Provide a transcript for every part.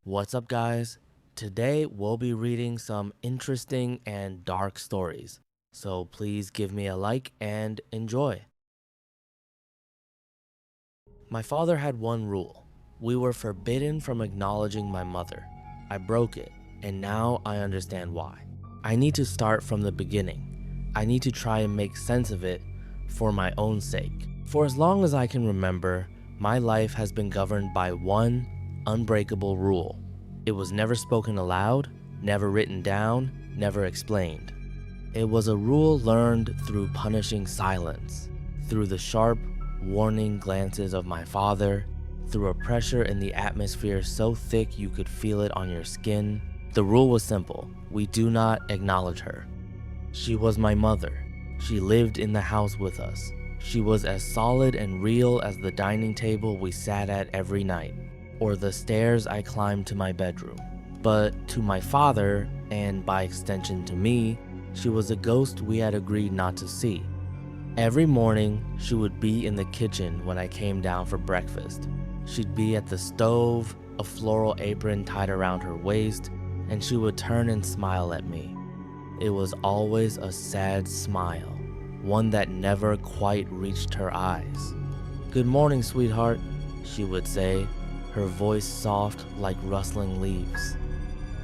What's up, guys? Today we'll be reading some interesting and dark stories, so please give me a like and enjoy. My father had one rule. We were forbidden from acknowledging my mother. I broke it, and now I understand why. I need to start from the beginning. I need to try and make sense of it for my own sake. For as long as I can remember, my life has been governed by one unbreakable rule. It was never spoken aloud, never written down, never explained. It was a rule learned through punishing silence, through the sharp, warning glances of my father, through a pressure in the atmosphere so thick you could feel it on your skin. The rule was simple: we do not acknowledge her. She was my mother. She lived in the house with us. She was as solid and real as the dining table we sat at every night, or the stairs I climbed to my bedroom. But to my father, and by extension to me, she was a ghost we had agreed not to see. Every morning, she would be in the kitchen when I came down for breakfast. She'd be at the stove, a floral apron tied around her waist, and she would turn and smile at me. It was always a sad smile, one that never quite reached her eyes. "Good morning, sweetheart," she would say, her voice soft like rustling leaves.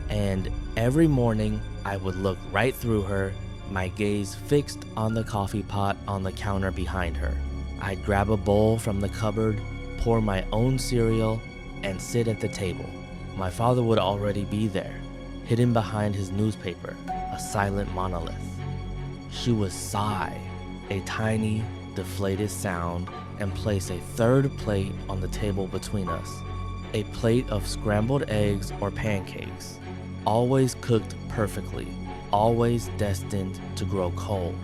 And every morning, I would look right through her, my gaze fixed on the coffee pot on the counter behind her. I'd grab a bowl from the cupboard, pour my own cereal, and sit at the table. My father would already be there, hidden behind his newspaper, a silent monolith. She would sigh, a tiny, deflated sound, and place a third plate on the table between us. A plate of scrambled eggs or pancakes, always cooked perfectly, always destined to grow cold.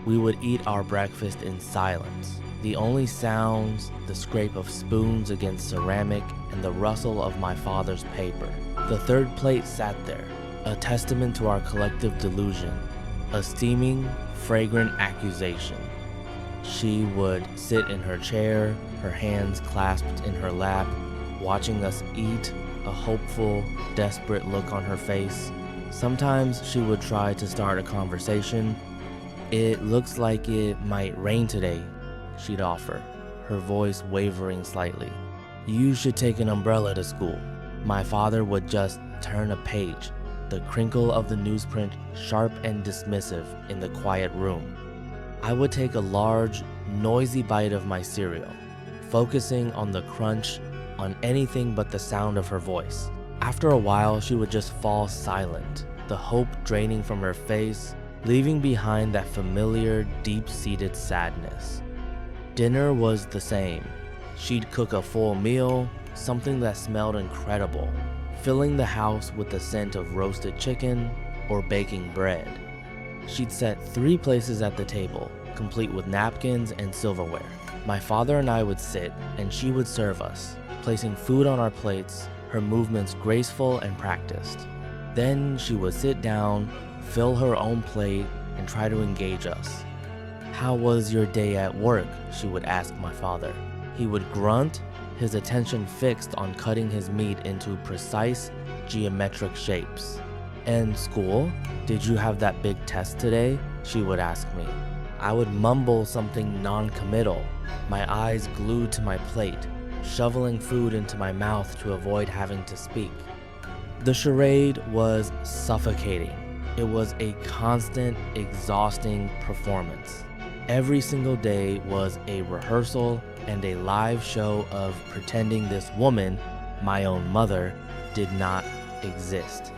We would eat our breakfast in silence. The only sounds, the scrape of spoons against ceramic and the rustle of my father's paper. The third plate sat there, a testament to our collective delusion, a steaming, fragrant accusation. She would sit in her chair, her hands clasped in her lap, watching us eat, a hopeful, desperate look on her face. Sometimes she would try to start a conversation. "It looks like it might rain today," she'd offer, her voice wavering slightly. "You should take an umbrella to school." My father would just turn a page, the crinkle of the newsprint sharp and dismissive in the quiet room. I would take a large, noisy bite of my cereal, focusing on the crunch, on anything but the sound of her voice. After a while, she would just fall silent, the hope draining from her face, leaving behind that familiar, deep-seated sadness. Dinner was the same. She'd cook a full meal, something that smelled incredible, filling the house with the scent of roasted chicken or baking bread. She'd set 3 places at the table, complete with napkins and silverware. My father and I would sit, and she would serve us, placing food on our plates, her movements graceful and practiced. Then she would sit down, fill her own plate, and try to engage us. "How was your day at work?" she would ask my father. He would grunt, his attention fixed on cutting his meat into precise, geometric shapes. "And school? Did you have that big test today?" she would ask me. I would mumble something non-committal, my eyes glued to my plate, shoveling food into my mouth to avoid having to speak. The charade was suffocating. It was a constant, exhausting performance. Every single day was a rehearsal and a live show of pretending this woman, my own mother, did not exist.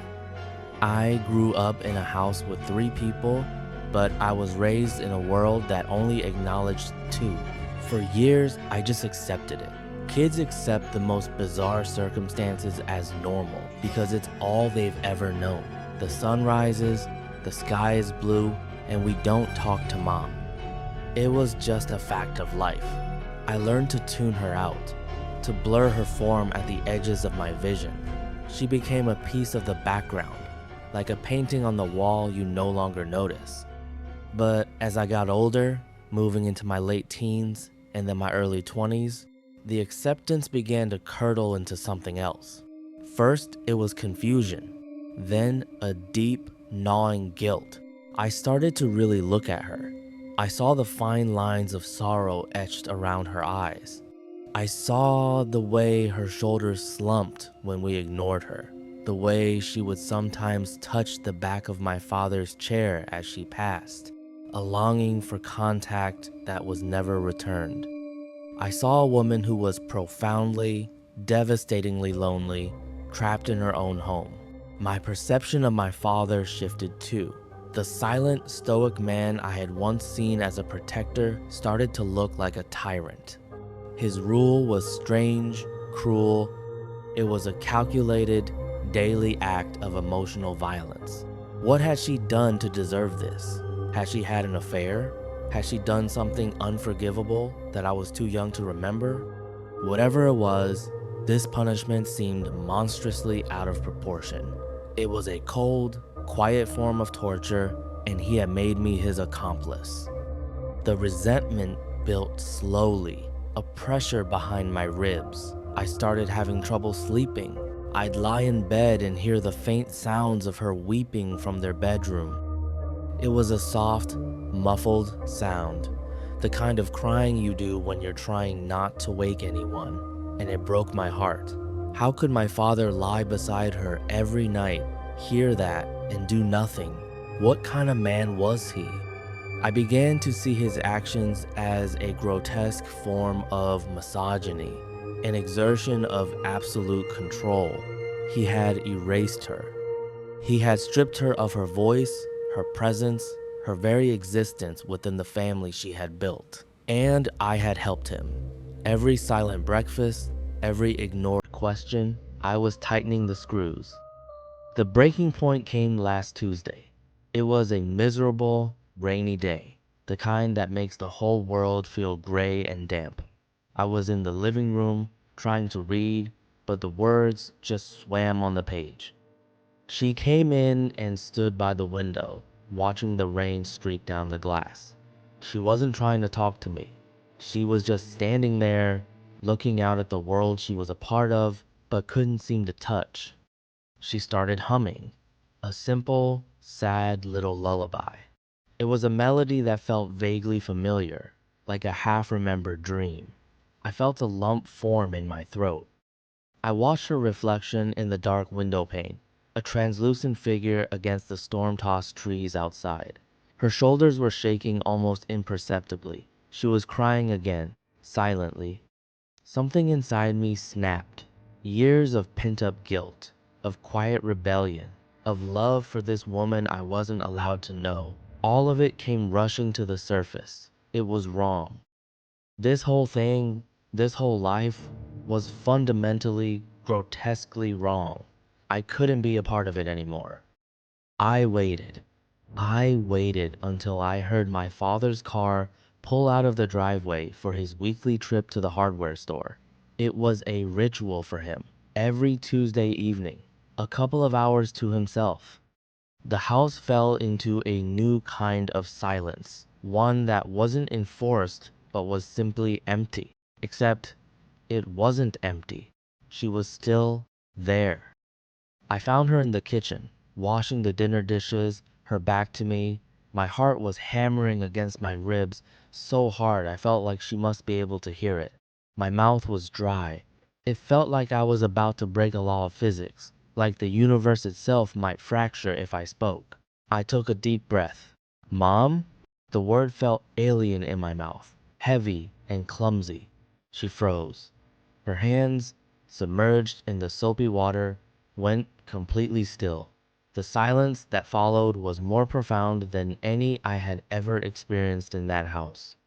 I grew up in a house with 3 people, but I was raised in a world that only acknowledged 2. For years, I just accepted it. Kids accept the most bizarre circumstances as normal because it's all they've ever known. The sun rises, the sky is blue, and we don't talk to mom. It was just a fact of life. I learned to tune her out, to blur her form at the edges of my vision. She became a piece of the background, like a painting on the wall you no longer notice. But as I got older, moving into my late teens and then my early 20s, the acceptance began to curdle into something else. First, it was confusion, then a deep, gnawing guilt. I started to really look at her. I saw the fine lines of sorrow etched around her eyes. I saw the way her shoulders slumped when we ignored her, the way she would sometimes touch the back of my father's chair as she passed, a longing for contact that was never returned. I saw a woman who was profoundly, devastatingly lonely, trapped in her own home. My perception of my father shifted too. The silent, stoic man I had once seen as a protector started to look like a tyrant. His rule was strange, cruel. It was a calculated, daily act of emotional violence. What had she done to deserve this? Had she had an affair? Had she done something unforgivable that I was too young to remember? Whatever it was, this punishment seemed monstrously out of proportion. It was a cold, quiet form of torture, and he had made me his accomplice. The resentment built slowly, a pressure behind my ribs. I started having trouble sleeping. I'd lie in bed and hear the faint sounds of her weeping from their bedroom. It was a soft, muffled sound, the kind of crying you do when you're trying not to wake anyone, and it broke my heart. How could my father lie beside her every night, hear that, and do nothing? What kind of man was he? I began to see his actions as a grotesque form of misogyny, an exertion of absolute control. He had erased her. He had stripped her of her voice, her presence, her very existence within the family she had built. And I had helped him. Every silent breakfast, every ignored question, I was tightening the screws. The breaking point came last Tuesday. It was a miserable, rainy day, the kind that makes the whole world feel gray and damp. I was in the living room, trying to read, but the words just swam on the page. She came in and stood by the window, watching the rain streak down the glass. She wasn't trying to talk to me. She was just standing there, looking out at the world she was a part of, but couldn't seem to touch. She started humming, a simple, sad little lullaby. It was a melody that felt vaguely familiar, like a half-remembered dream. I felt a lump form in my throat. I watched her reflection in the dark window pane, a translucent figure against the storm-tossed trees outside. Her shoulders were shaking almost imperceptibly. She was crying again, silently. Something inside me snapped. Years of pent-up guilt, of quiet rebellion, of love for this woman I wasn't allowed to know. All of it came rushing to the surface. It was wrong. This whole thing, this whole life, was fundamentally, grotesquely wrong. I couldn't be a part of it anymore. I waited. I waited until I heard my father's car pull out of the driveway for his weekly trip to the hardware store. It was a ritual for him. Every Tuesday evening, a couple of hours to himself. The house fell into a new kind of silence, one that wasn't enforced but was simply empty. Except it wasn't empty. She was still there. I found her in the kitchen, washing the dinner dishes, her back to me. My heart was hammering against my ribs so hard I felt like she must be able to hear it. My mouth was dry. It felt like I was about to break a law of physics, like the universe itself might fracture if I spoke. I took a deep breath. Mom? The word felt alien in my mouth, heavy and clumsy. She froze. Her hands, submerged in the soapy water, went completely still. The silence that followed was more profound than any I had ever experienced in that house.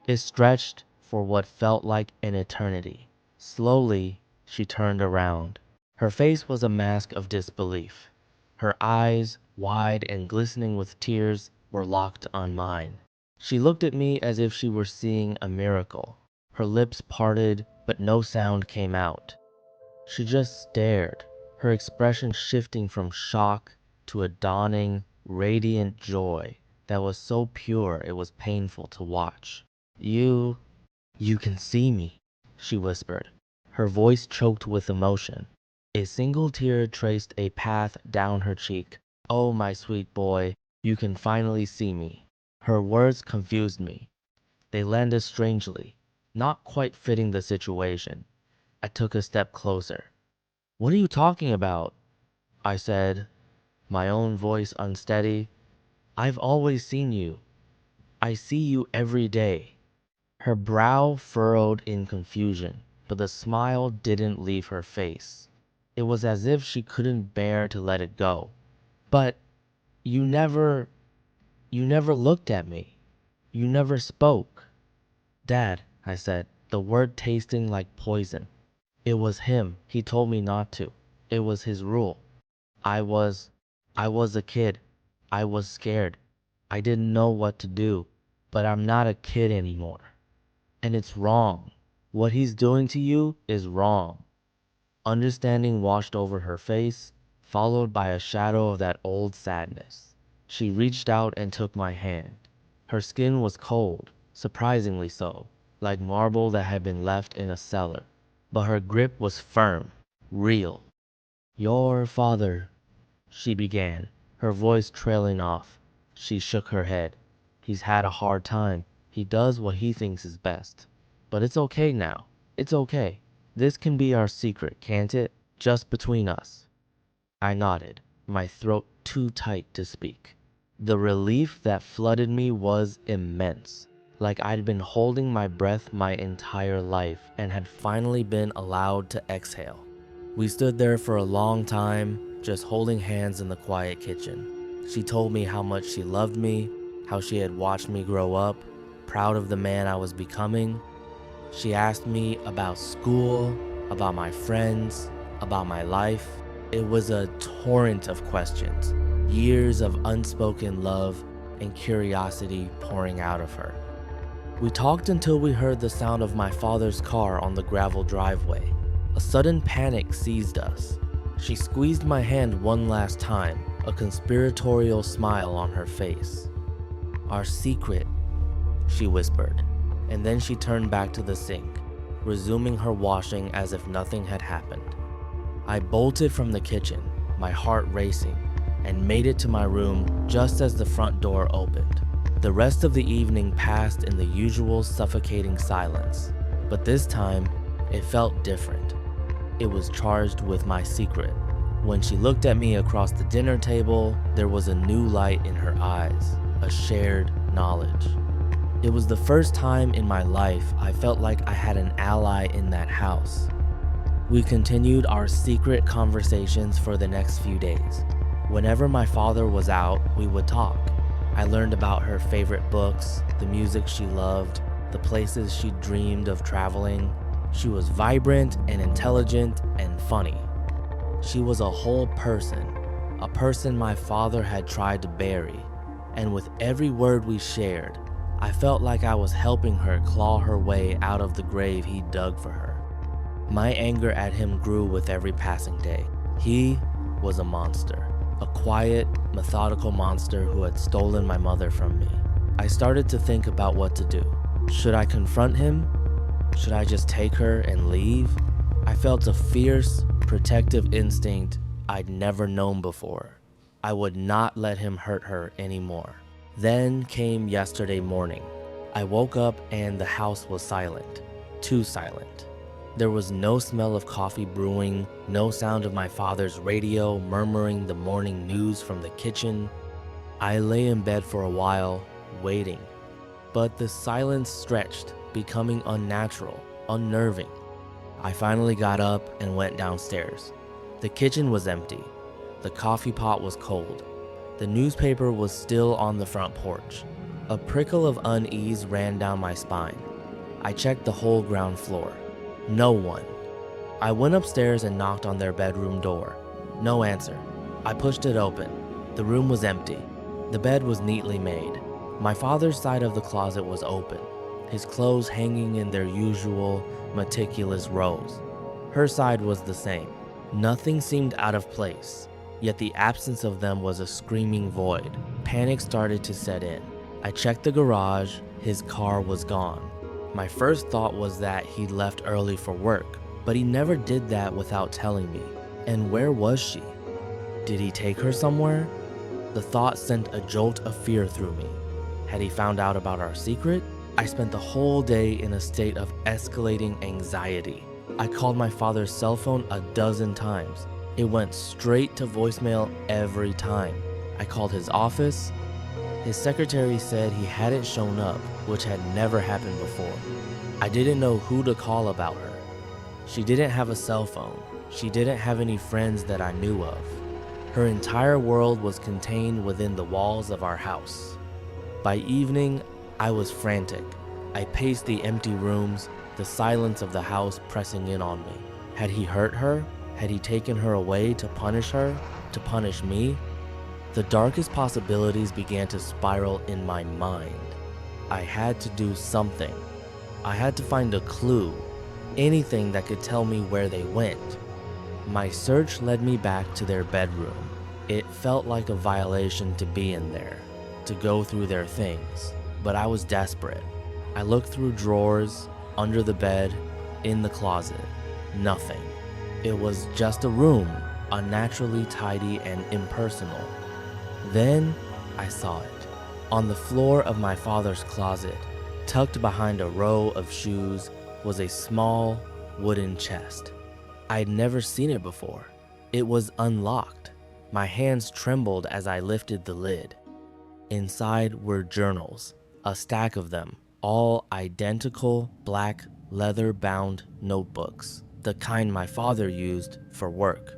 It stretched for what felt like an eternity. Slowly, she turned around. Her face was a mask of disbelief. Her eyes, wide and glistening with tears, were locked on mine. She looked at me as if she were seeing a miracle. Her lips parted, but no sound came out. She just stared, her expression shifting from shock to a dawning, radiant joy that was so pure it was painful to watch. You can see me," she whispered, her voice choked with emotion. A single tear traced a path down her cheek. "Oh, my sweet boy, you can finally see me." Her words confused me. They landed strangely, not quite fitting the situation. I took a step closer. "What are you talking about?" I said, my own voice unsteady. "I've always seen you. I see you every day." Her brow furrowed in confusion, but the smile didn't leave her face. It was as if she couldn't bear to let it go. "But you never looked at me. You never spoke." "Dad," I said, the word tasting like poison. "It was him. He told me not to. It was his rule. I was I was a kid. I was scared. I didn't know what to do. But I'm not a kid anymore. And it's wrong. What he's doing to you is wrong." Understanding washed over her face, followed by a shadow of that old sadness. She reached out and took my hand. Her skin was cold, surprisingly so, like marble that had been left in a cellar. But her grip was firm, real. "Your father," she began, her voice trailing off. She shook her head. "He's had a hard time. He does what he thinks is best. But it's okay now. It's okay. This can be our secret, can't it? Just between us." I nodded, my throat too tight to speak. The relief that flooded me was immense, like I'd been holding my breath my entire life and had finally been allowed to exhale. We stood there for a long time, just holding hands in the quiet kitchen. She told me how much she loved me, how she had watched me grow up, proud of the man I was becoming. She asked me about school, about my friends, about my life. It was a torrent of questions, years of unspoken love and curiosity pouring out of her. We talked until we heard the sound of my father's car on the gravel driveway. A sudden panic seized us. She squeezed my hand one last time, a conspiratorial smile on her face. "Our secret," she whispered, and then she turned back to the sink, resuming her washing as if nothing had happened. I bolted from the kitchen, my heart racing, and made it to my room just as the front door opened. The rest of the evening passed in the usual suffocating silence, but this time it felt different. It was charged with my secret. When she looked at me across the dinner table, there was a new light in her eyes, a shared knowledge. It was the first time in my life I felt like I had an ally in that house. We continued our secret conversations for the next few days. Whenever my father was out, we would talk. I learned about her favorite books, the music she loved, the places she dreamed of traveling. She was vibrant and intelligent and funny. She was a whole person, a person my father had tried to bury. And with every word we shared, I felt like I was helping her claw her way out of the grave he dug for her. My anger at him grew with every passing day. He was a monster, a quiet, methodical monster who had stolen my mother from me. I started to think about what to do. Should I confront him? Should I just take her and leave? I felt a fierce, protective instinct I'd never known before. I would not let him hurt her anymore. Then came yesterday morning. I woke up and the house was silent, too silent. There was no smell of coffee brewing, no sound of my father's radio murmuring the morning news from the kitchen. I lay in bed for a while, waiting. But the silence stretched, becoming unnatural, unnerving. I finally got up and went downstairs. The kitchen was empty. The coffee pot was cold. The newspaper was still on the front porch. A prickle of unease ran down my spine. I checked the whole ground floor. No one. I went upstairs and knocked on their bedroom door. No answer. I pushed it open. The room was empty. The bed was neatly made. My father's side of the closet was open, his clothes hanging in their usual, meticulous rows. Her side was the same. Nothing seemed out of place, yet the absence of them was a screaming void. Panic started to set in. I checked the garage. His car was gone. My first thought was that he'd left early for work, but he never did that without telling me. And where was she? Did he take her somewhere? The thought sent a jolt of fear through me. Had he found out about our secret? I spent the whole day in a state of escalating anxiety. I called my father's cell phone a dozen times. It went straight to voicemail every time. I called his office. His secretary said he hadn't shown up, which had never happened before. I didn't know who to call about her. She didn't have a cell phone. She didn't have any friends that I knew of. Her entire world was contained within the walls of our house. By evening, I was frantic. I paced the empty rooms, the silence of the house pressing in on me. Had he hurt her? Had he taken her away to punish her? To punish me? The darkest possibilities began to spiral in my mind. I had to do something. I had to find a clue, anything that could tell me where they went. My search led me back to their bedroom. It felt like a violation to be in there, to go through their things, but I was desperate. I looked through drawers, under the bed, in the closet. Nothing. It was just a room, unnaturally tidy and impersonal. Then I saw it. On the floor of my father's closet, tucked behind a row of shoes, was a small wooden chest. I'd never seen it before. It was unlocked. My hands trembled as I lifted the lid. Inside were journals, a stack of them, all identical black leather-bound notebooks, the kind my father used for work.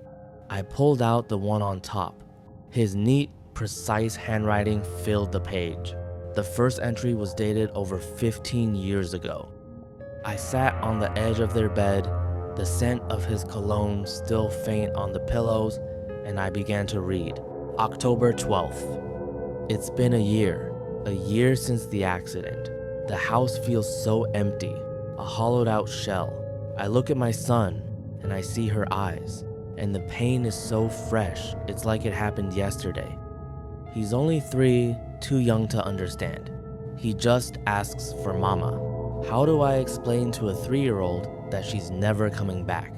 I pulled out the one on top. His neat, precise handwriting filled the page. The first entry was dated over 15 years ago. I sat on the edge of their bed, the scent of his cologne still faint on the pillows, and I began to read. October 12th. It's been a year since the accident. The house feels so empty, a hollowed out shell. I look at my son, and I see her eyes, and the pain is so fresh, it's like it happened yesterday. He's only 3, too young to understand. He just asks for mama. How do I explain to a 3-year-old that she's never coming back?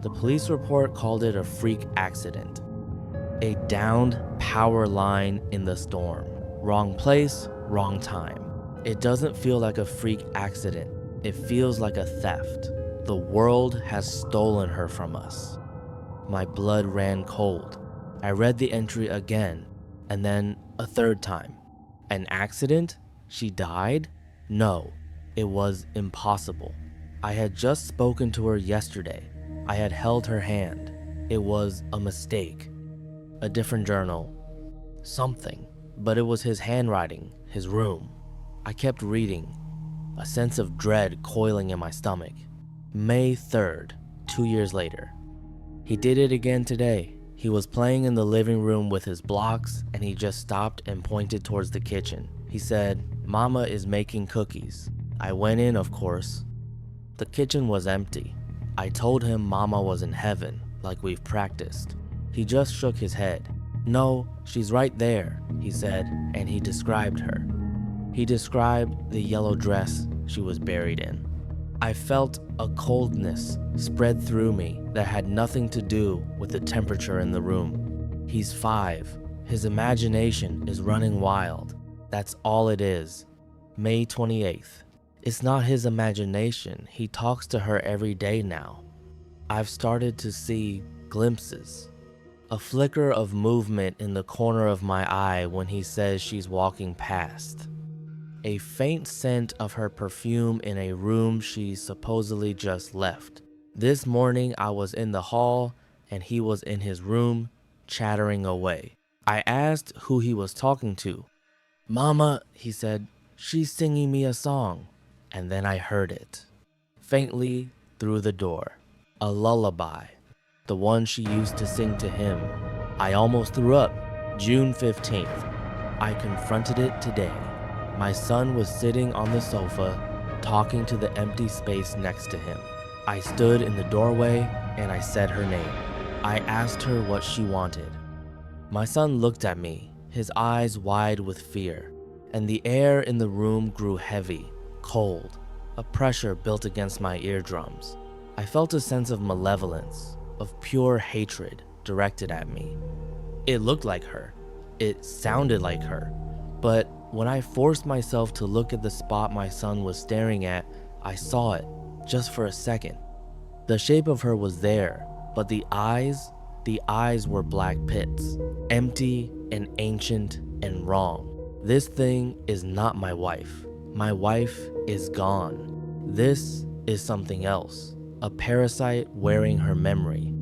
The police report called it a freak accident. A downed power line in the storm. Wrong place, wrong time. It doesn't feel like a freak accident. It feels like a theft. The world has stolen her from us. My blood ran cold. I read the entry again, and then a third time. An accident? She died? No, it was impossible. I had just spoken to her yesterday. I had held her hand. It was a mistake. A different journal. Something. But it was his handwriting, his room. I kept reading, a sense of dread coiling in my stomach. May 3rd, 2 years later. He did it again today. He was playing in the living room with his blocks, and he just stopped and pointed towards the kitchen. He said, "Mama is making cookies." I went in, of course. The kitchen was empty. I told him Mama was in heaven, like we've practiced. He just shook his head. "No, she's right there," he said, and he described her. He described the yellow dress she was buried in. I felt a coldness spread through me that had nothing to do with the temperature in the room. He's 5. His imagination is running wild. That's all it is. May 28th. It's not his imagination. He talks to her every day now. I've started to see glimpses. A flicker of movement in the corner of my eye when he says she's walking past. A faint scent of her perfume in a room she supposedly just left. This morning I was in the hall and he was in his room, chattering away. I asked who he was talking to. "Mama," he said, "she's singing me a song." And then I heard it, faintly through the door. A lullaby, the one she used to sing to him. I almost threw up. June 15th. I confronted it today. My son was sitting on the sofa, talking to the empty space next to him. I stood in the doorway and I said her name. I asked her what she wanted. My son looked at me, his eyes wide with fear, and the air in the room grew heavy, cold. A pressure built against my eardrums. I felt a sense of malevolence. of pure hatred directed at me. It looked like her. It sounded like her. But when I forced myself to look at the spot my son was staring at, I saw it, just for a second. The shape of her was there, but the eyes were black pits, empty and ancient and wrong. This thing is not my wife. My wife is gone. This is something else, a parasite wearing her memory.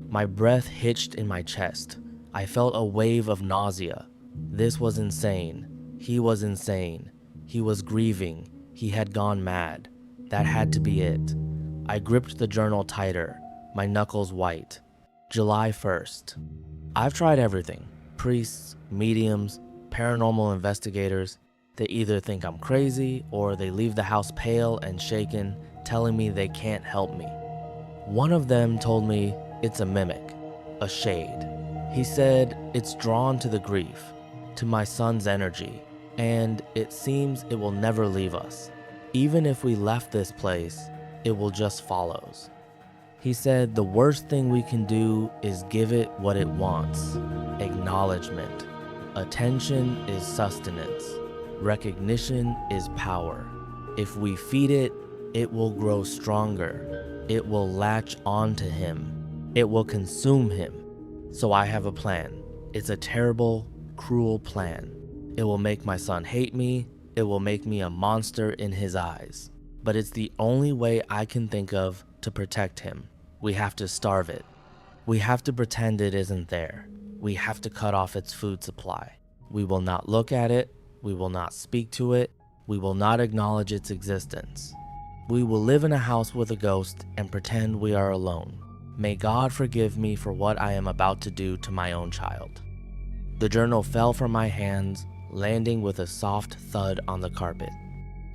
My breath hitched in my chest. I felt a wave of nausea. This was insane. He was insane. He was grieving. He had gone mad. That had to be it. I gripped the journal tighter, my knuckles white. July 1st. I've tried everything. Priests, mediums, paranormal investigators. They either think I'm crazy or they leave the house pale and shaken, telling me they can't help me. One of them told me it's a mimic, a shade. He said it's drawn to the grief, to my son's energy, and it seems it will never leave us. Even if we left this place, it will just follows. He said the worst thing we can do is give it what it wants. Acknowledgement. Attention is sustenance. Recognition is power. If we feed it, it will grow stronger. It will latch onto him. It will consume him. So I have a plan. It's a terrible, cruel plan. It will make my son hate me. It will make me a monster in his eyes. But it's the only way I can think of to protect him. We have to starve it. We have to pretend it isn't there. We have to cut off its food supply. We will not look at it. We will not speak to it. We will not acknowledge its existence. We will live in a house with a ghost and pretend we are alone. May God forgive me for what I am about to do to my own child. The journal fell from my hands, landing with a soft thud on the carpet.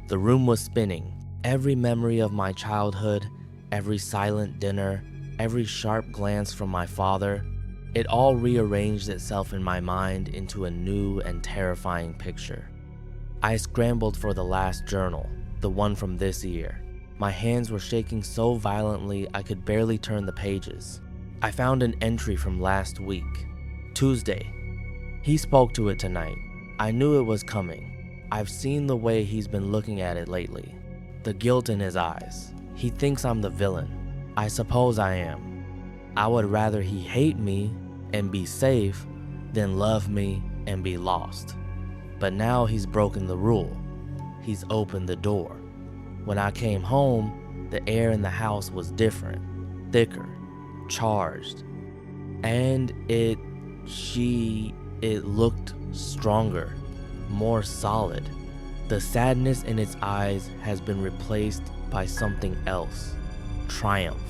The room was spinning. Every memory of my childhood, every silent dinner, every sharp glance from my father, it all rearranged itself in my mind into a new and terrifying picture. I scrambled for the last journal, the one from this year. My hands were shaking so violently I could barely turn the pages. I found an entry from last week, Tuesday. He spoke to it tonight. I knew it was coming. I've seen the way he's been looking at it lately. The guilt in his eyes. He thinks I'm the villain. I suppose I am. I would rather he hate me and be safe than love me and be lost. But now he's broken the rule. He's opened the door. When I came home, the air in the house was different, thicker, charged. And it looked stronger, more solid. The sadness in its eyes has been replaced by something else. Triumph.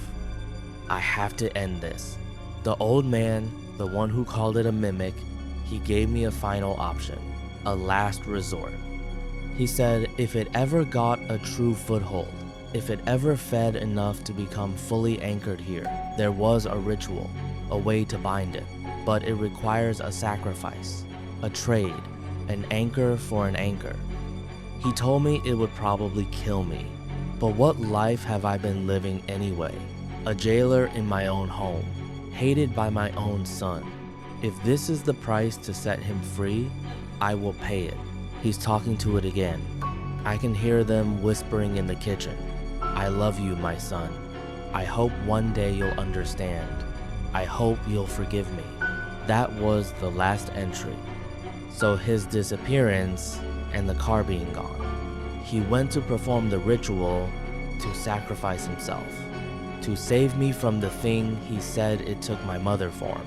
I have to end this. The old man, the one who called it a mimic, he gave me a final option, a last resort. He said if it ever got a true foothold, if it ever fed enough to become fully anchored here, there was a ritual, a way to bind it, but it requires a sacrifice, a trade, an anchor for an anchor. He told me it would probably kill me, but what life have I been living anyway? A jailer in my own home, hated by my own son. If this is the price to set him free, I will pay it. He's talking to it again. I can hear them whispering in the kitchen. I love you, my son. I hope one day you'll understand. I hope you'll forgive me. That was the last entry. So his disappearance and the car being gone. He went to perform the ritual to sacrifice himself, to save me from the thing he said it took my mother for him.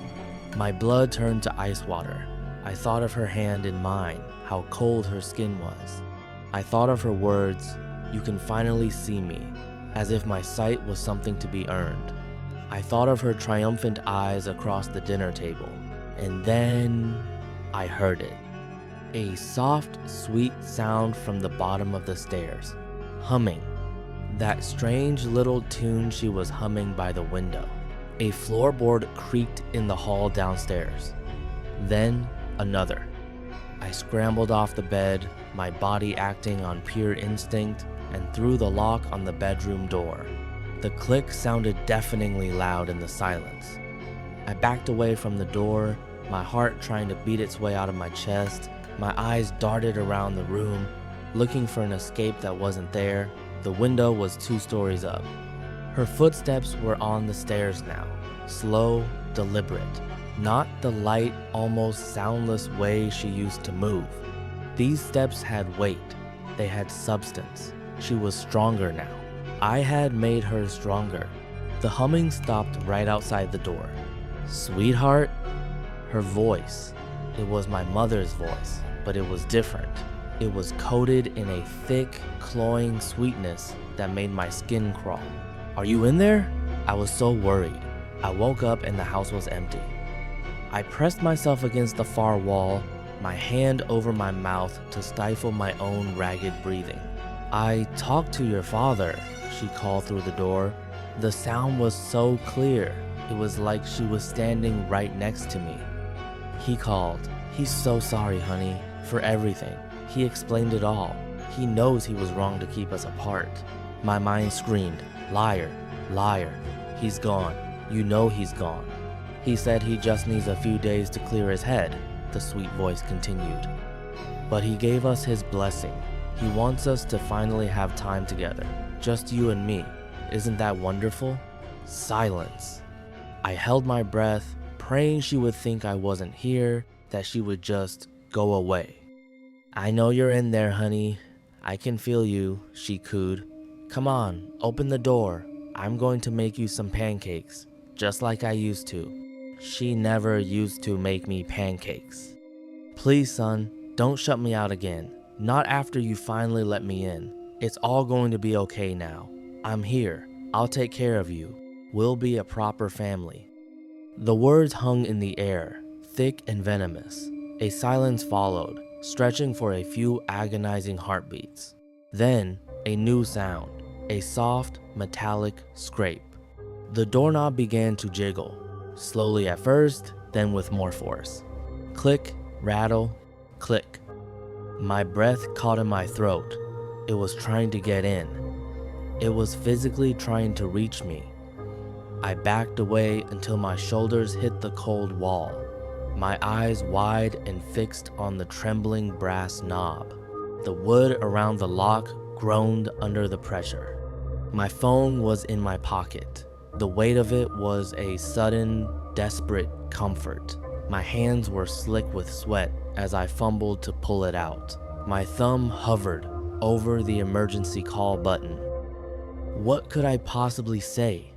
My blood turned to ice water. I thought of her hand in mine, how cold her skin was. I thought of her words, "You can finally see me," as if my sight was something to be earned. I thought of her triumphant eyes across the dinner table, and then I heard it. A soft, sweet sound from the bottom of the stairs, humming. That strange little tune she was humming by the window. A floorboard creaked in the hall downstairs. Then another. I scrambled off the bed, my body acting on pure instinct, and threw the lock on the bedroom door. The click sounded deafeningly loud in the silence. I backed away from the door, my heart trying to beat its way out of my chest. My eyes darted around the room, looking for an escape that wasn't there. The window was 2 stories up. Her footsteps were on the stairs now, slow, deliberate. Not the light, almost soundless way she used to move. These steps had weight. They had substance. She was stronger now. I had made her stronger. The humming stopped right outside the door. "Sweetheart?" Her voice. It was my mother's voice, but it was different. It was coated in a thick, cloying sweetness that made my skin crawl. "Are you in there?" I was so worried. I woke up and the house was empty. I pressed myself against the far wall, my hand over my mouth to stifle my own ragged breathing. "I talked to your father," she called through the door. The sound was so clear, it was like she was standing right next to me. He called. "He's so sorry, honey, for everything. He explained it all. He knows he was wrong to keep us apart." My mind screamed, "Liar, liar. He's gone. You know he's gone." "He said he just needs a few days to clear his head," the sweet voice continued. "But he gave us his blessing. He wants us to finally have time together. Just you and me. Isn't that wonderful?" Silence. I held my breath, praying she would think I wasn't here, that she would just go away. "I know you're in there, honey. I can feel you," she cooed. "Come on, open the door. I'm going to make you some pancakes, just like I used to." She never used to make me pancakes. "Please, son, don't shut me out again. Not after you finally let me in. It's all going to be okay now. I'm here. I'll take care of you. We'll be a proper family." The words hung in the air, thick and venomous. A silence followed, stretching for a few agonizing heartbeats. Then, a new sound, a soft, metallic scrape. The doorknob began to jiggle, slowly at first, then with more force. Click, rattle, click. My breath caught in my throat. It was trying to get in. It was physically trying to reach me. I backed away until my shoulders hit the cold wall, my eyes wide and fixed on the trembling brass knob. The wood around the lock groaned under the pressure. My phone was in my pocket. The weight of it was a sudden, desperate comfort. My hands were slick with sweat as I fumbled to pull it out. My thumb hovered over the emergency call button. What could I possibly say?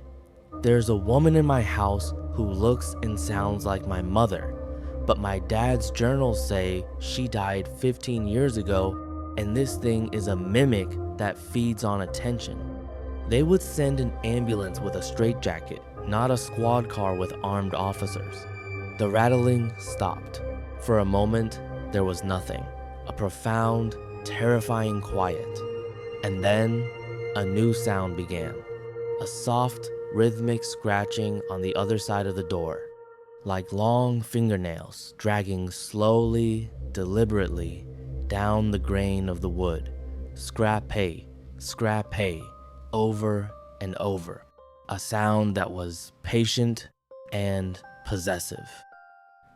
There's a woman in my house who looks and sounds like my mother, but my dad's journals say she died 15 years ago, and this thing is a mimic that feeds on attention. They would send an ambulance with a straitjacket, not a squad car with armed officers. The rattling stopped. For a moment, there was nothing. A profound, terrifying quiet. And then, a new sound began. A soft, rhythmic scratching on the other side of the door, like long fingernails dragging slowly, deliberately down the grain of the wood. Scrap-hay, scrap-hay, over and over. A sound that was patient and possessive.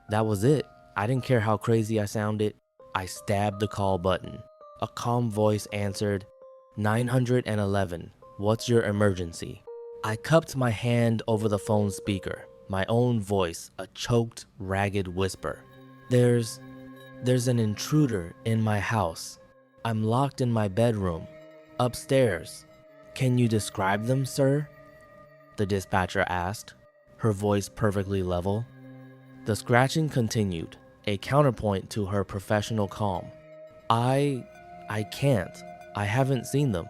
That was it. I didn't care how crazy I sounded. I stabbed the call button. A calm voice answered, 911, what's your emergency? I cupped my hand over the phone speaker, my own voice, a choked, ragged whisper. There's an intruder in my house. I'm locked in my bedroom, upstairs. Can you describe them, sir? The dispatcher asked, her voice perfectly level. The scratching continued, a counterpoint to her professional calm. I can't. I haven't seen them.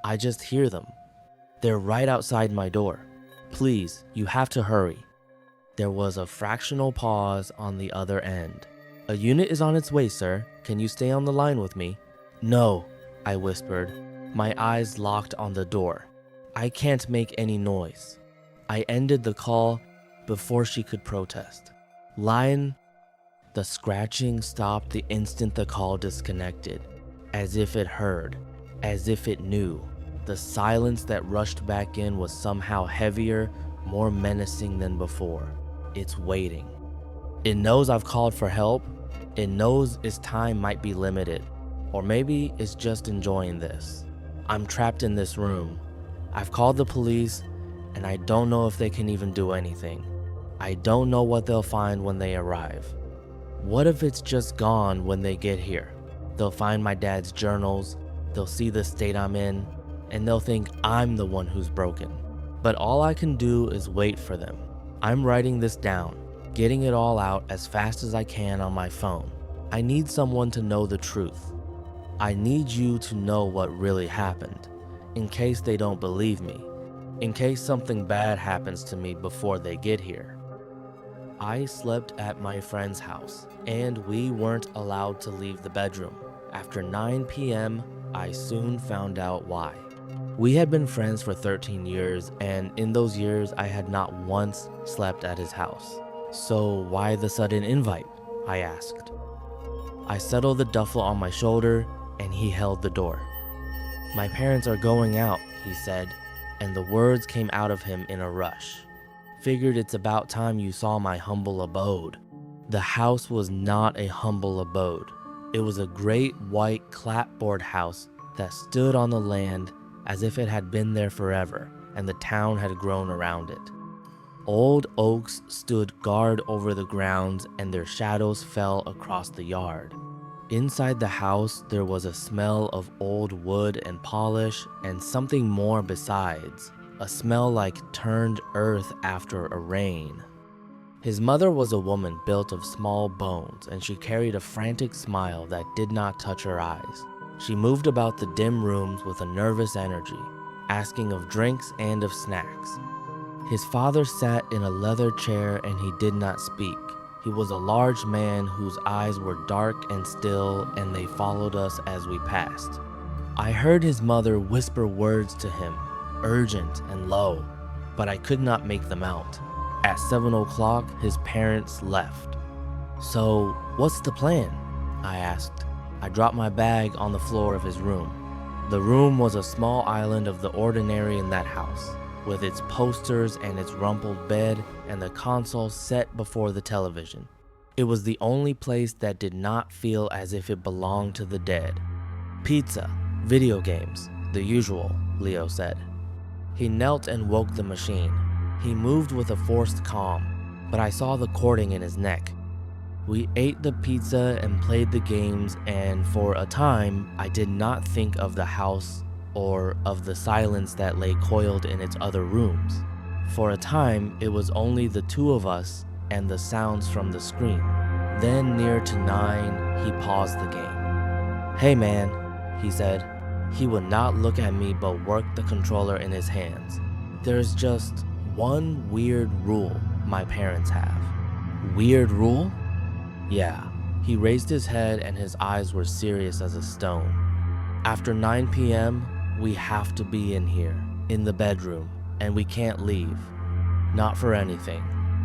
I just hear them. They're right outside my door. Please, you have to hurry. There was a fractional pause on the other end. A unit is on its way, sir. Can you stay on the line with me? No, I whispered, my eyes locked on the door. I can't make any noise. I ended the call before she could protest. Line. The scratching stopped the instant the call disconnected, as if it heard, as if it knew. The silence that rushed back in was somehow heavier, more menacing than before. It's waiting. It knows I've called for help. It knows its time might be limited. Or maybe it's just enjoying this. I'm trapped in this room. I've called the police, and I don't know if they can even do anything. I don't know what they'll find when they arrive. What if it's just gone when they get here? They'll find my dad's journals, they'll see the state I'm in, and they'll think I'm the one who's broken. But all I can do is wait for them. I'm writing this down, getting it all out as fast as I can on my phone. I need someone to know the truth. I need you to know what really happened, in case they don't believe me, in case something bad happens to me before they get here. I slept at my friend's house, and we weren't allowed to leave the bedroom. After 9 p.m., I soon found out why. We had been friends for 13 years, and in those years, I had not once slept at his house. So why the sudden invite? I asked. I settled the duffel on my shoulder, and he held the door. My parents are going out, he said, and the words came out of him in a rush. Figured it's about time you saw my humble abode. The house was not a humble abode. It was a great white clapboard house that stood on the land as if it had been there forever, and the town had grown around it. Old oaks stood guard over the grounds, and their shadows fell across the yard. Inside the house, there was a smell of old wood and polish, and something more besides, a smell like turned earth after a rain. His mother was a woman built of small bones, and she carried a frantic smile that did not touch her eyes. She moved about the dim rooms with a nervous energy, asking of drinks and of snacks. His father sat in a leather chair and he did not speak. He was a large man whose eyes were dark and still, and they followed us as we passed. I heard his mother whisper words to him, urgent and low, but I could not make them out. At 7 o'clock, his parents left. So, what's the plan? I asked. I dropped my bag on the floor of his room. The room was a small island of the ordinary in that house, with its posters and its rumpled bed and the console set before the television. It was the only place that did not feel as if it belonged to the dead. Pizza, video games, the usual, Leo said. He knelt and woke the machine. He moved with a forced calm, but I saw the cording in his neck. We ate the pizza and played the games, and for a time, I did not think of the house or of the silence that lay coiled in its other rooms. For a time, it was only the two of us and the sounds from the screen. Then, near to 9, he paused the game. "Hey man," he said. He would not look at me but worked the controller in his hands. "There's just one weird rule my parents have." "Weird rule?" "Yeah." He raised his head and his eyes were serious as a stone. "After 9 p.m., we have to be in here, in the bedroom, and we can't leave. Not for anything.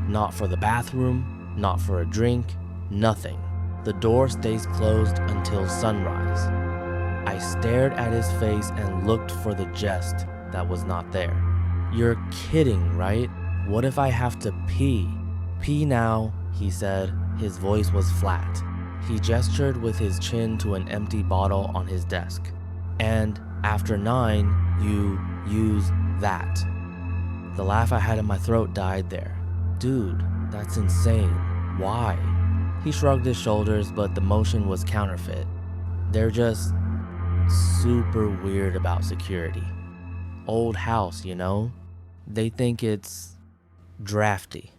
Not for the bathroom, not for a drink, nothing. The door stays closed until sunrise." I stared at his face and looked for the jest that was not there. "You're kidding, right? What if I have to pee?" "Pee now," he said. His voice was flat. He gestured with his chin to an empty bottle on his desk. "And after 9, you use that." The laugh I had in my throat died there. "Dude, that's insane. Why?" He shrugged his shoulders, but the motion was counterfeit. "They're just super weird about security. Old house, you know? They think it's drafty."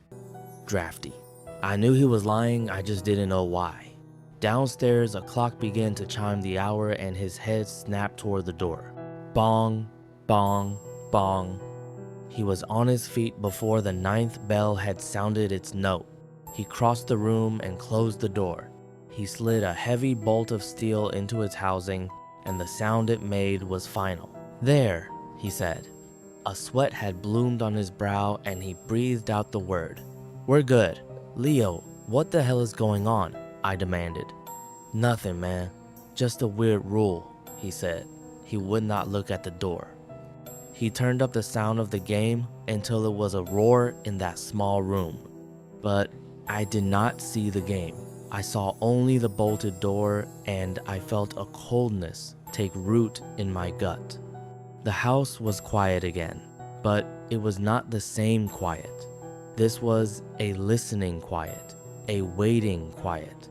Drafty. I knew he was lying, I just didn't know why. Downstairs, a clock began to chime the hour and his head snapped toward the door. Bong, bong, bong. He was on his feet before the 9th bell had sounded its note. He crossed the room and closed the door. He slid a heavy bolt of steel into its housing, and the sound it made was final. "There," he said. A sweat had bloomed on his brow and he breathed out the word. "We're good." "Leo, what the hell is going on?" I demanded. "Nothing, man. Just a weird rule," he said. He would not look at the door. He turned up the sound of the game until it was a roar in that small room. But I did not see the game. I saw only the bolted door, and I felt a coldness take root in my gut. The house was quiet again, but it was not the same quiet. This was a listening quiet, a waiting quiet.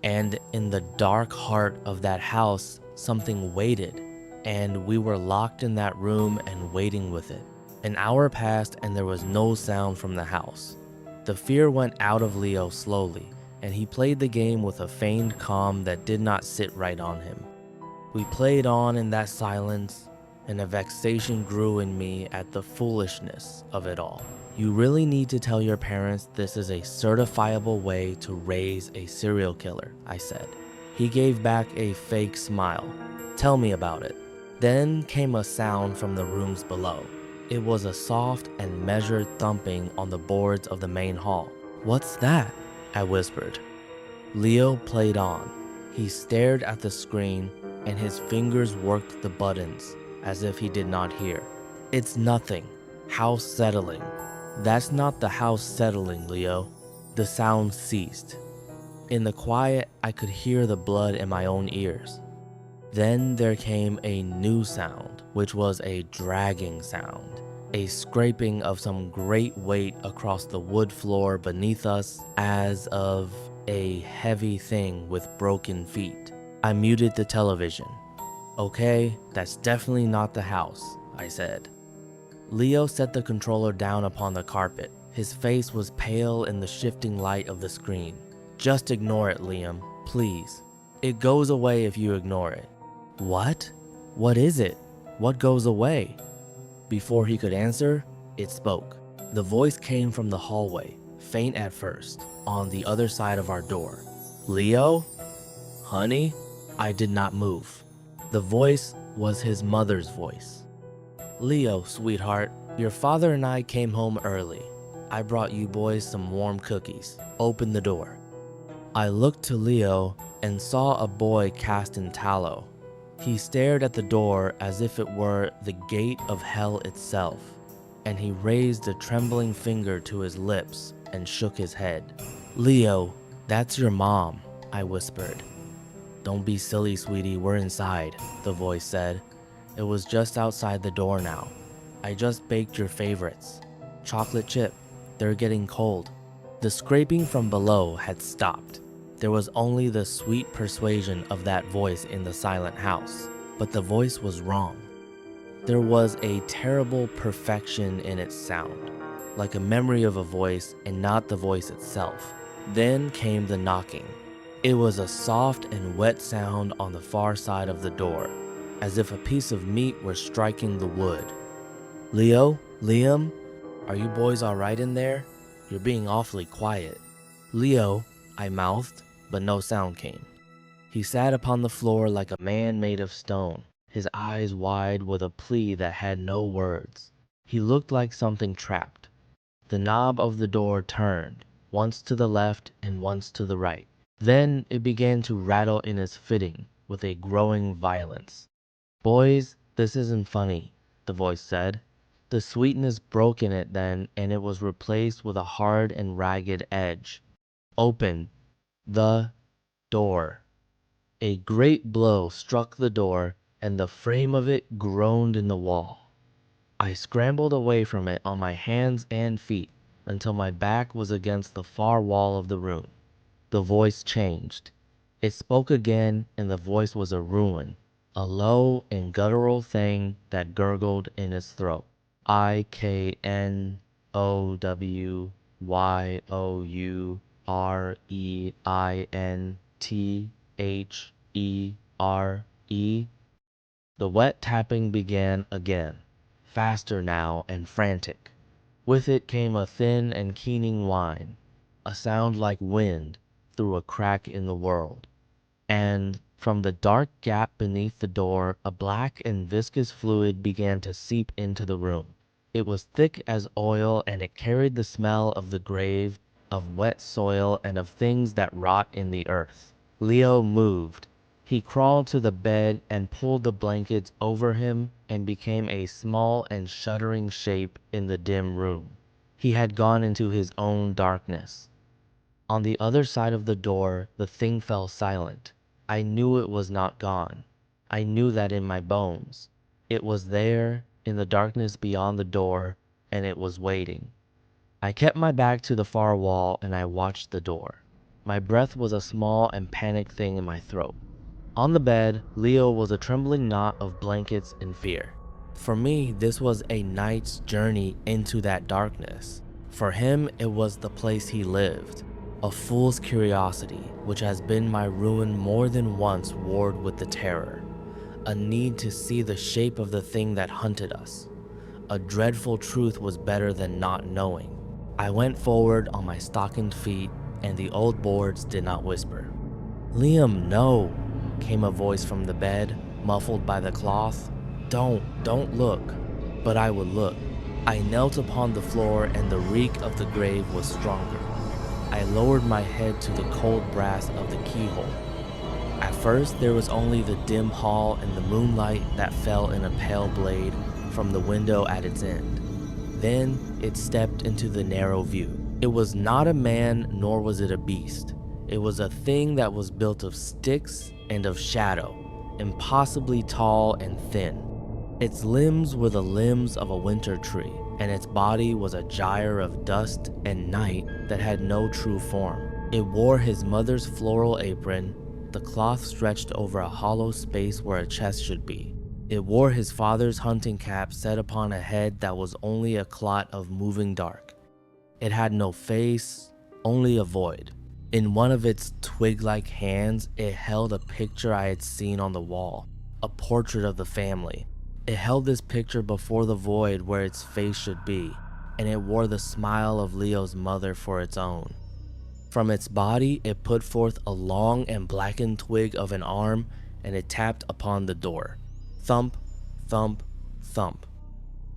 And in the dark heart of that house, something waited, and we were locked in that room and waiting with it. An hour passed and there was no sound from the house. The fear went out of Leo slowly, and he played the game with a feigned calm that did not sit right on him. We played on in that silence, and a vexation grew in me at the foolishness of it all. You really need to tell your parents this is a certifiable way to raise a serial killer, I said. He gave back a fake smile. Tell me about it. Then came a sound from the rooms below. It was a soft and measured thumping on the boards of the main hall. What's that? I whispered. Leo played on. He stared at the screen and his fingers worked the buttons as if he did not hear. It's nothing. House settling. That's not the house settling, Leo. The sound ceased. In the quiet, I could hear the blood in my own ears. Then there came a new sound, which was a dragging sound, a scraping of some great weight across the wood floor beneath us, as of a heavy thing with broken feet. I muted the television. Okay, that's definitely not the house, I said. Leo set the controller down upon the carpet. His face was pale in the shifting light of the screen. Just ignore it, Liam, please. It goes away if you ignore it. What? What is it? What goes away? Before he could answer, it spoke. The voice came from the hallway, faint at first, on the other side of our door. Leo? Honey? I did not move. The voice was his mother's voice. Leo, sweetheart, your father and I came home early. I brought you boys some warm cookies. Open the door. I looked to Leo and saw a boy cast in tallow. He stared at the door as if it were the gate of hell itself, and he raised a trembling finger to his lips and shook his head. Leo, that's your mom, I whispered. Don't be silly, sweetie, we're inside, the voice said. It was just outside the door now. I just baked your favorites. Chocolate chip. They're getting cold. The scraping from below had stopped. There was only the sweet persuasion of that voice in the silent house. But the voice was wrong. There was a terrible perfection in its sound, like a memory of a voice and not the voice itself. Then came the knocking. It was a soft and wet sound on the far side of the door, as if a piece of meat were striking the wood. Leo? Liam? Are you boys all right in there? You're being awfully quiet. Leo, I mouthed, but no sound came. He sat upon the floor like a man made of stone, his eyes wide with a plea that had no words. He looked like something trapped. The knob of the door turned, once to the left and once to the right. Then it began to rattle in its fitting with a growing violence. Boys, this isn't funny, the voice said. The sweetness broke in it then, and it was replaced with a hard and ragged edge. Open the door. A great blow struck the door, and the frame of it groaned in the wall. I scrambled away from it on my hands and feet until my back was against the far wall of the room. The voice changed. It spoke again, and the voice was a ruin, a low and guttural thing that gurgled in its throat. IKNOWYOUREINTHERE. The wet tapping began again, faster now and frantic. With it came a thin and keening whine, a sound like wind through a crack in the world. And from the dark gap beneath the door, a black and viscous fluid began to seep into the room. It was thick as oil, and it carried the smell of the grave, of wet soil, and of things that rot in the earth. Leo moved. He crawled to the bed and pulled the blankets over him and became a small and shuddering shape in the dim room. He had gone into his own darkness. On the other side of the door, the thing fell silent. I knew it was not gone. I knew that in my bones. It was there, in the darkness beyond the door, and it was waiting. I kept my back to the far wall and I watched the door. My breath was a small and panicked thing in my throat. On the bed, Leo was a trembling knot of blankets in fear. For me, this was a night's journey into that darkness. For him, it was the place he lived. A fool's curiosity, which has been my ruin more than once, warred with the terror. A need to see the shape of the thing that hunted us. A dreadful truth was better than not knowing. I went forward on my stockinged feet, and the old boards did not whisper. "Liam, no," came a voice from the bed, muffled by the cloth. Don't look." But I would look. I knelt upon the floor and the reek of the grave was stronger. I lowered my head to the cold brass of the keyhole. At first, there was only the dim hall and the moonlight that fell in a pale blade from the window at its end. Then it stepped into the narrow view. It was not a man, nor was it a beast. It was a thing that was built of sticks and of shadow, impossibly tall and thin. Its limbs were the limbs of a winter tree, and its body was a gyre of dust and night that had no true form. It wore his mother's floral apron, the cloth stretched over a hollow space where a chest should be. It wore his father's hunting cap set upon a head that was only a clot of moving dark. It had no face, only a void. In one of its twig-like hands, it held a picture I had seen on the wall, a portrait of the family. It held this picture before the void where its face should be, and it wore the smile of Leo's mother for its own. From its body, it put forth a long and blackened twig of an arm, and it tapped upon the door. Thump, thump, thump.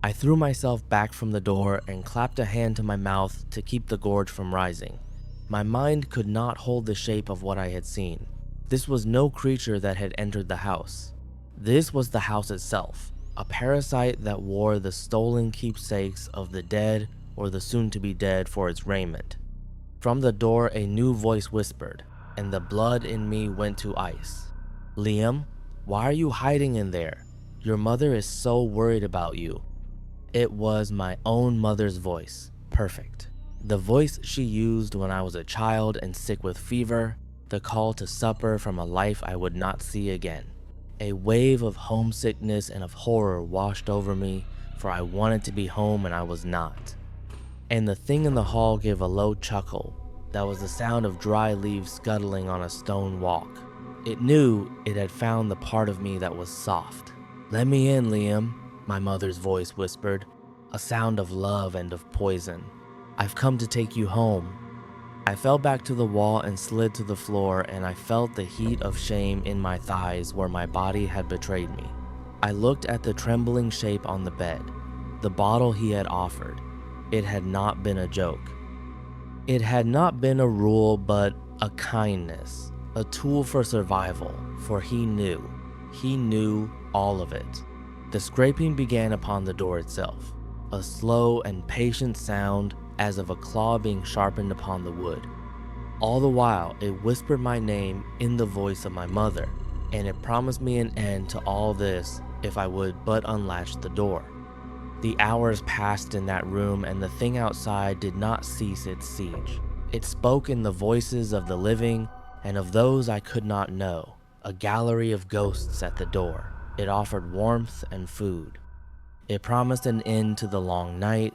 I threw myself back from the door and clapped a hand to my mouth to keep the gorge from rising. My mind could not hold the shape of what I had seen. This was no creature that had entered the house. This was the house itself, a parasite that wore the stolen keepsakes of the dead or the soon-to-be dead for its raiment. From the door a new voice whispered, and the blood in me went to ice. "Liam, why are you hiding in there? Your mother is so worried about you." It was my own mother's voice, perfect. The voice she used when I was a child and sick with fever, the call to supper from a life I would not see again. A wave of homesickness and of horror washed over me, for I wanted to be home and I was not. And the thing in the hall gave a low chuckle that was the sound of dry leaves scuttling on a stone walk. It knew it had found the part of me that was soft. "Let me in, Liam," my mother's voice whispered, a sound of love and of poison. "I've come to take you home." I fell back to the wall and slid to the floor, and I felt the heat of shame in my thighs where my body had betrayed me. I looked at the trembling shape on the bed, the bottle he had offered. It had not been a joke. It had not been a rule, but a kindness, a tool for survival, for he knew all of it. The scraping began upon the door itself, a slow and patient sound as of a claw being sharpened upon the wood. All the while, it whispered my name in the voice of my mother, and it promised me an end to all this if I would but unlatch the door. The hours passed in that room, and the thing outside did not cease its siege. It spoke in the voices of the living and of those I could not know, a gallery of ghosts at the door. It offered warmth and food. It promised an end to the long night,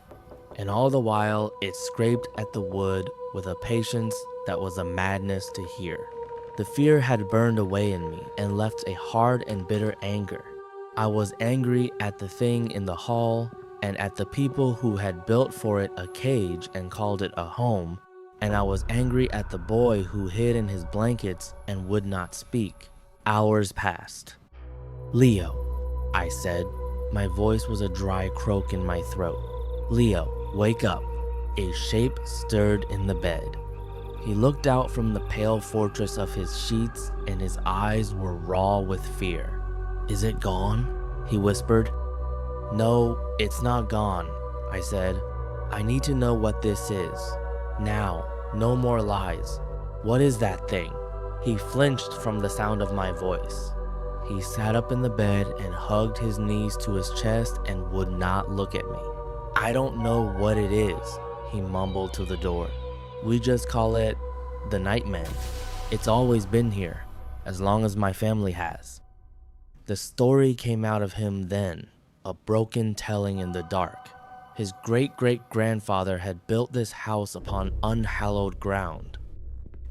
and all the while it scraped at the wood with a patience that was a madness to hear. The fear had burned away in me and left a hard and bitter anger. I was angry at the thing in the hall and at the people who had built for it a cage and called it a home, and I was angry at the boy who hid in his blankets and would not speak. Hours passed. "Leo," I said. My voice was a dry croak in my throat. "Leo, wake up." A shape stirred in the bed. He looked out from the pale fortress of his sheets, and his eyes were raw with fear. "Is it gone?" he whispered. "No, it's not gone," I said. "I need to know what this is. Now, no more lies. What is that thing?" He flinched from the sound of my voice. He sat up in the bed and hugged his knees to his chest and would not look at me. "I don't know what it is," he mumbled to the door. "We just call it the Nightman. It's always been here, as long as my family has." The story came out of him then, a broken telling in the dark. His great-great-grandfather had built this house upon unhallowed ground.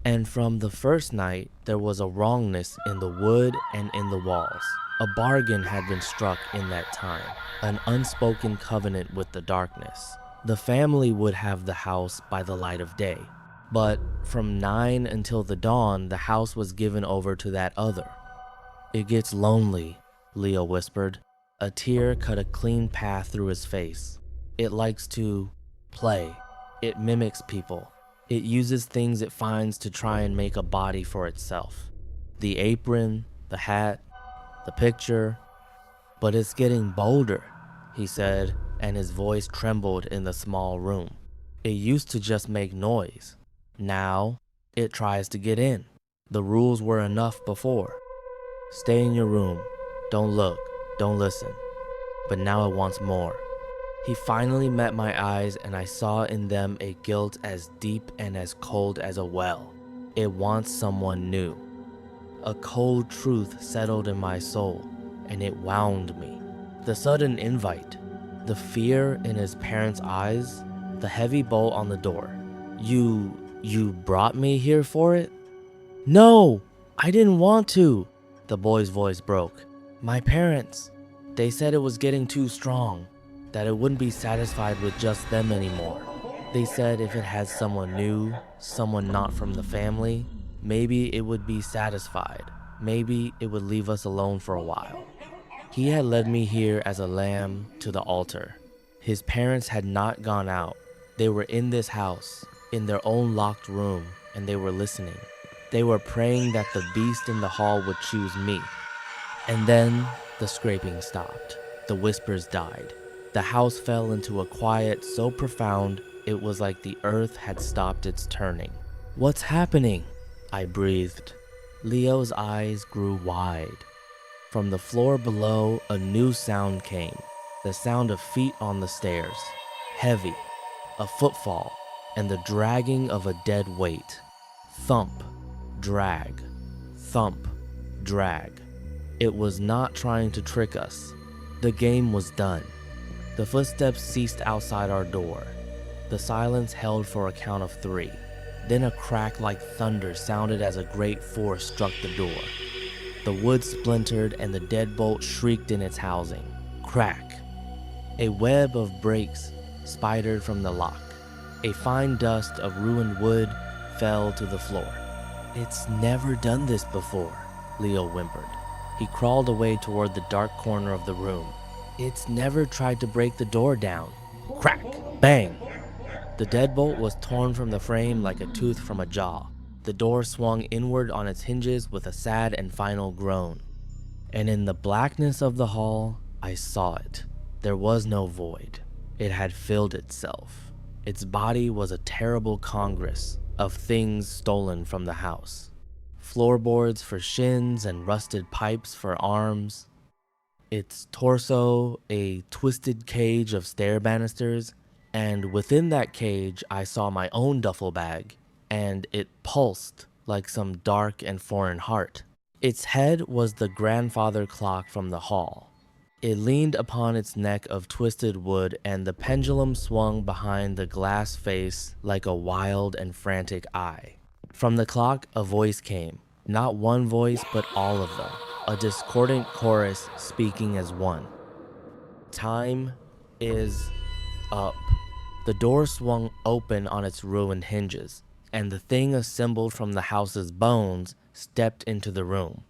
And from the first night, there was a wrongness in the wood and in the walls. A bargain had been struck in that time, an unspoken covenant with the darkness. The family would have the house by the light of day. But from 9 until the dawn, the house was given over to that other. "It gets lonely," Leo whispered. A tear cut a clean path through his face. "It likes to play. It mimics people. It uses things it finds to try and make a body for itself. The apron, the hat, the picture. But it's getting bolder," he said, and his voice trembled in the small room. "It used to just make noise. Now, it tries to get in. The rules were enough before. Stay in your room. Don't look. Don't listen. But now it wants more." He finally met my eyes, and I saw in them a guilt as deep and as cold as a well. It wants someone new. A cold truth settled in my soul, and it wound me. The sudden invite, the fear in his parents' eyes, the heavy bolt on the door. You brought me here for it?" "No, I didn't want to," the boy's voice broke. "My parents, they said it was getting too strong, that it wouldn't be satisfied with just them anymore. They said if it had someone new, someone not from the family, maybe it would be satisfied. Maybe it would leave us alone for a while." He had led me here as a lamb to the altar. His parents had not gone out. They were in this house, in their own locked room, and they were listening. They were praying that the beast in the hall would choose me. And then the scraping stopped. The whispers died. The house fell into a quiet so profound it was like the earth had stopped its turning. "What's happening?" I breathed. Leo's eyes grew wide. From the floor below, a new sound came. The sound of feet on the stairs. Heavy. A footfall. And the dragging of a dead weight. Thump. Drag. Thump. Drag. It was not trying to trick us. The game was done. The footsteps ceased outside our door. The silence held for a count of 3. Then a crack like thunder sounded as a great force struck the door. The wood splintered and the deadbolt shrieked in its housing. Crack. A web of breaks spidered from the lock. A fine dust of ruined wood fell to the floor. "It's never done this before," Leo whimpered. He crawled away toward the dark corner of the room. "It's never tried to break the door down." Crack! Bang! The deadbolt was torn from the frame like a tooth from a jaw. The door swung inward on its hinges with a sad and final groan. And in the blackness of the hall, I saw it. There was no void. It had filled itself. Its body was a terrible congress of things stolen from the house. Floorboards for shins and rusted pipes for arms. Its torso, a twisted cage of stair banisters, and within that cage I saw my own duffel bag, and it pulsed like some dark and foreign heart. Its head was the grandfather clock from the hall. It leaned upon its neck of twisted wood, and the pendulum swung behind the glass face like a wild and frantic eye. From the clock, a voice came. Not one voice, but all of them. A discordant chorus speaking as one. "Time is up." The door swung open on its ruined hinges, and the thing assembled from the house's bones stepped into the room.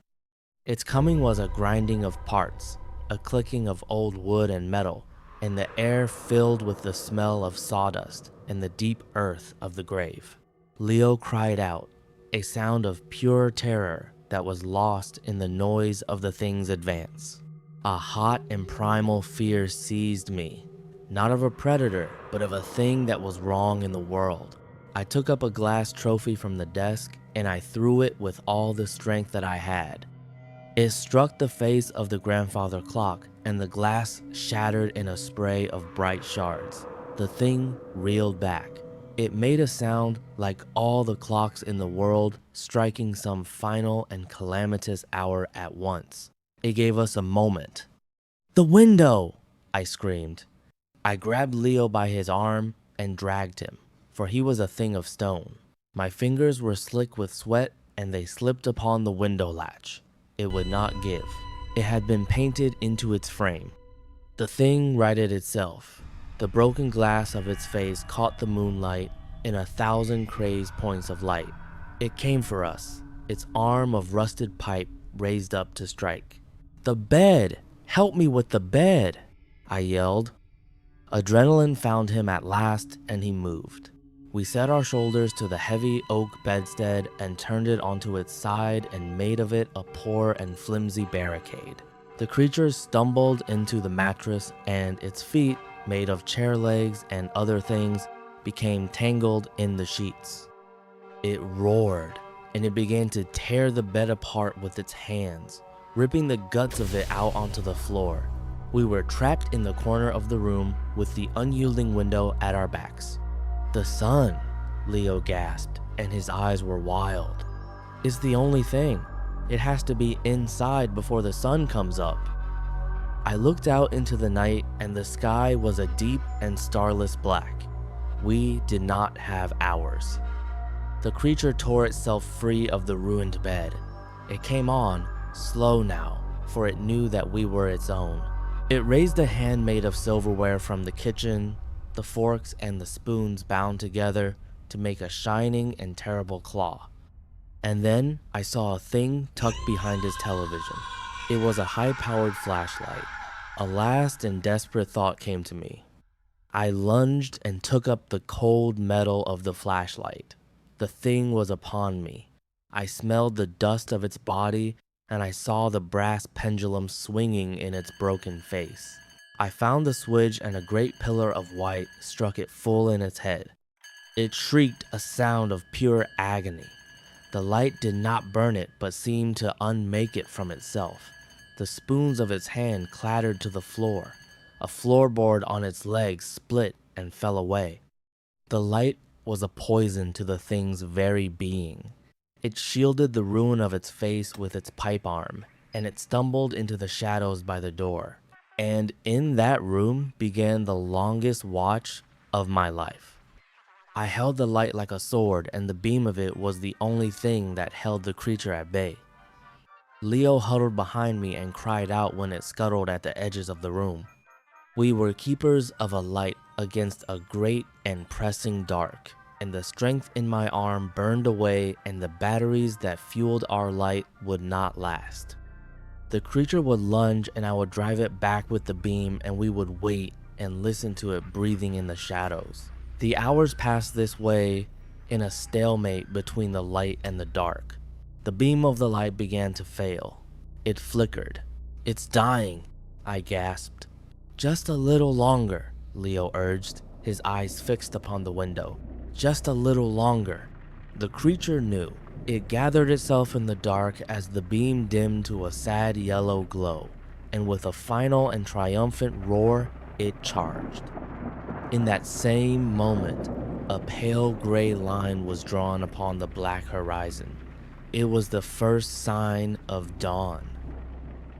Its coming was a grinding of parts, a clicking of old wood and metal, and the air filled with the smell of sawdust and the deep earth of the grave. Leo cried out, a sound of pure terror that was lost in the noise of the thing's advance. A hot and primal fear seized me, not of a predator, but of a thing that was wrong in the world. I took up a glass trophy from the desk and I threw it with all the strength that I had. It struck the face of the grandfather clock and the glass shattered in a spray of bright shards. The thing reeled back. It made a sound like all the clocks in the world striking some final and calamitous hour at once. It gave us a moment. "The window!" I screamed. I grabbed Leo by his arm and dragged him, for he was a thing of stone. My fingers were slick with sweat and they slipped upon the window latch. It would not give. It had been painted into its frame. The thing righted itself. The broken glass of its face caught the moonlight in 1,000 crazed points of light. It came for us, its arm of rusted pipe raised up to strike. "The bed! Help me with the bed!" I yelled. Adrenaline found him at last and he moved. We set our shoulders to the heavy oak bedstead and turned it onto its side and made of it a poor and flimsy barricade. The creature stumbled into the mattress and its feet, made of chair legs and other things, became tangled in the sheets. It roared and it began to tear the bed apart with its hands, ripping the guts of it out onto the floor. We were trapped in the corner of the room with the unyielding window at our backs. "The sun," Leo gasped, and his eyes were wild. "It's the only thing. It has to be inside before the sun comes up." I looked out into the night and the sky was a deep and starless black. We did not have hours. The creature tore itself free of the ruined bed. It came on, slow now, for it knew that we were its own. It raised a hand made of silverware from the kitchen, the forks and the spoons bound together to make a shining and terrible claw. And then I saw a thing tucked behind his television. It was a high-powered flashlight. A last and desperate thought came to me. I lunged and took up the cold metal of the flashlight. The thing was upon me. I smelled the dust of its body and I saw the brass pendulum swinging in its broken face. I found the switch and a great pillar of white struck it full in its head. It shrieked a sound of pure agony. The light did not burn it but seemed to unmake it from itself. The spoons of its hand clattered to the floor. A floorboard on its legs split and fell away. The light was a poison to the thing's very being. It shielded the ruin of its face with its pipe arm, and it stumbled into the shadows by the door. And in that room began the longest watch of my life. I held the light like a sword, and the beam of it was the only thing that held the creature at bay. Leo huddled behind me and cried out when it scuttled at the edges of the room. We were keepers of a light against a great and pressing dark, and the strength in my arm burned away and the batteries that fueled our light would not last. The creature would lunge and I would drive it back with the beam and we would wait and listen to it breathing in the shadows. The hours passed this way in a stalemate between the light and the dark. The beam of the light began to fail. It flickered. "It's dying," I gasped. "Just a little longer," Leo urged, his eyes fixed upon the window. "Just a little longer." The creature knew. It gathered itself in the dark as the beam dimmed to a sad yellow glow, and with a final and triumphant roar, it charged. In that same moment, a pale gray line was drawn upon the black horizon. It was the first sign of dawn.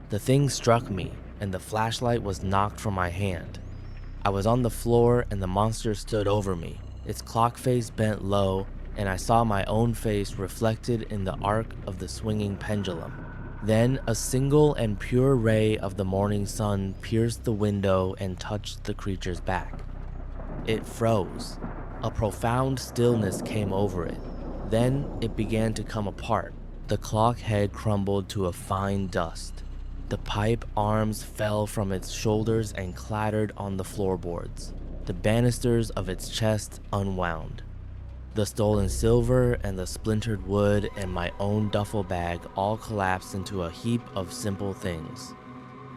The thing struck me, and the flashlight was knocked from my hand. I was on the floor and the monster stood over me, its clock face bent low, and I saw my own face reflected in the arc of the swinging pendulum. Then a single and pure ray of the morning sun pierced the window and touched the creature's back. It froze. A profound stillness came over it. Then it began to come apart. The clock head crumbled to a fine dust. The pipe arms fell from its shoulders and clattered on the floorboards. The banisters of its chest unwound. The stolen silver and the splintered wood and my own duffel bag all collapsed into a heap of simple things.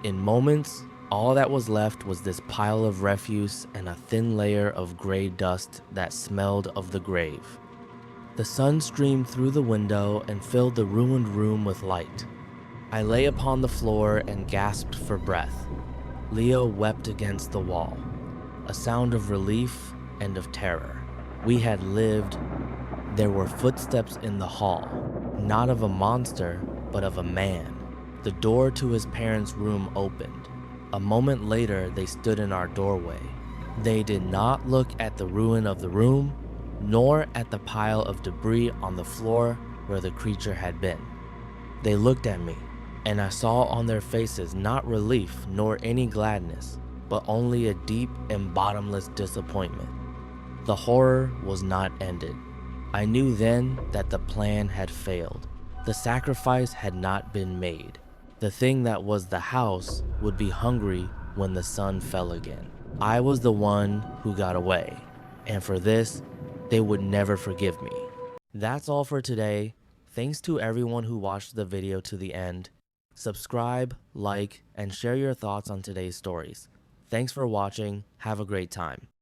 In moments, all that was left was this pile of refuse and a thin layer of gray dust that smelled of the grave. The sun streamed through the window and filled the ruined room with light. I lay upon the floor and gasped for breath. Leo wept against the wall, a sound of relief and of terror. We had lived. There were footsteps in the hall, not of a monster, but of a man. The door to his parents' room opened. A moment later, they stood in our doorway. They did not look at the ruin of the room, nor at the pile of debris on the floor where the creature had been. They looked at me, and I saw on their faces not relief nor any gladness, but only a deep and bottomless disappointment. The horror was not ended. I knew then that the plan had failed. The sacrifice had not been made. The thing that was the house would be hungry when the sun fell again. I was the one who got away, and for this, they would never forgive me. That's all for today. Thanks to everyone who watched the video to the end. Subscribe, like, and share your thoughts on today's stories. Thanks for watching. Have a great time.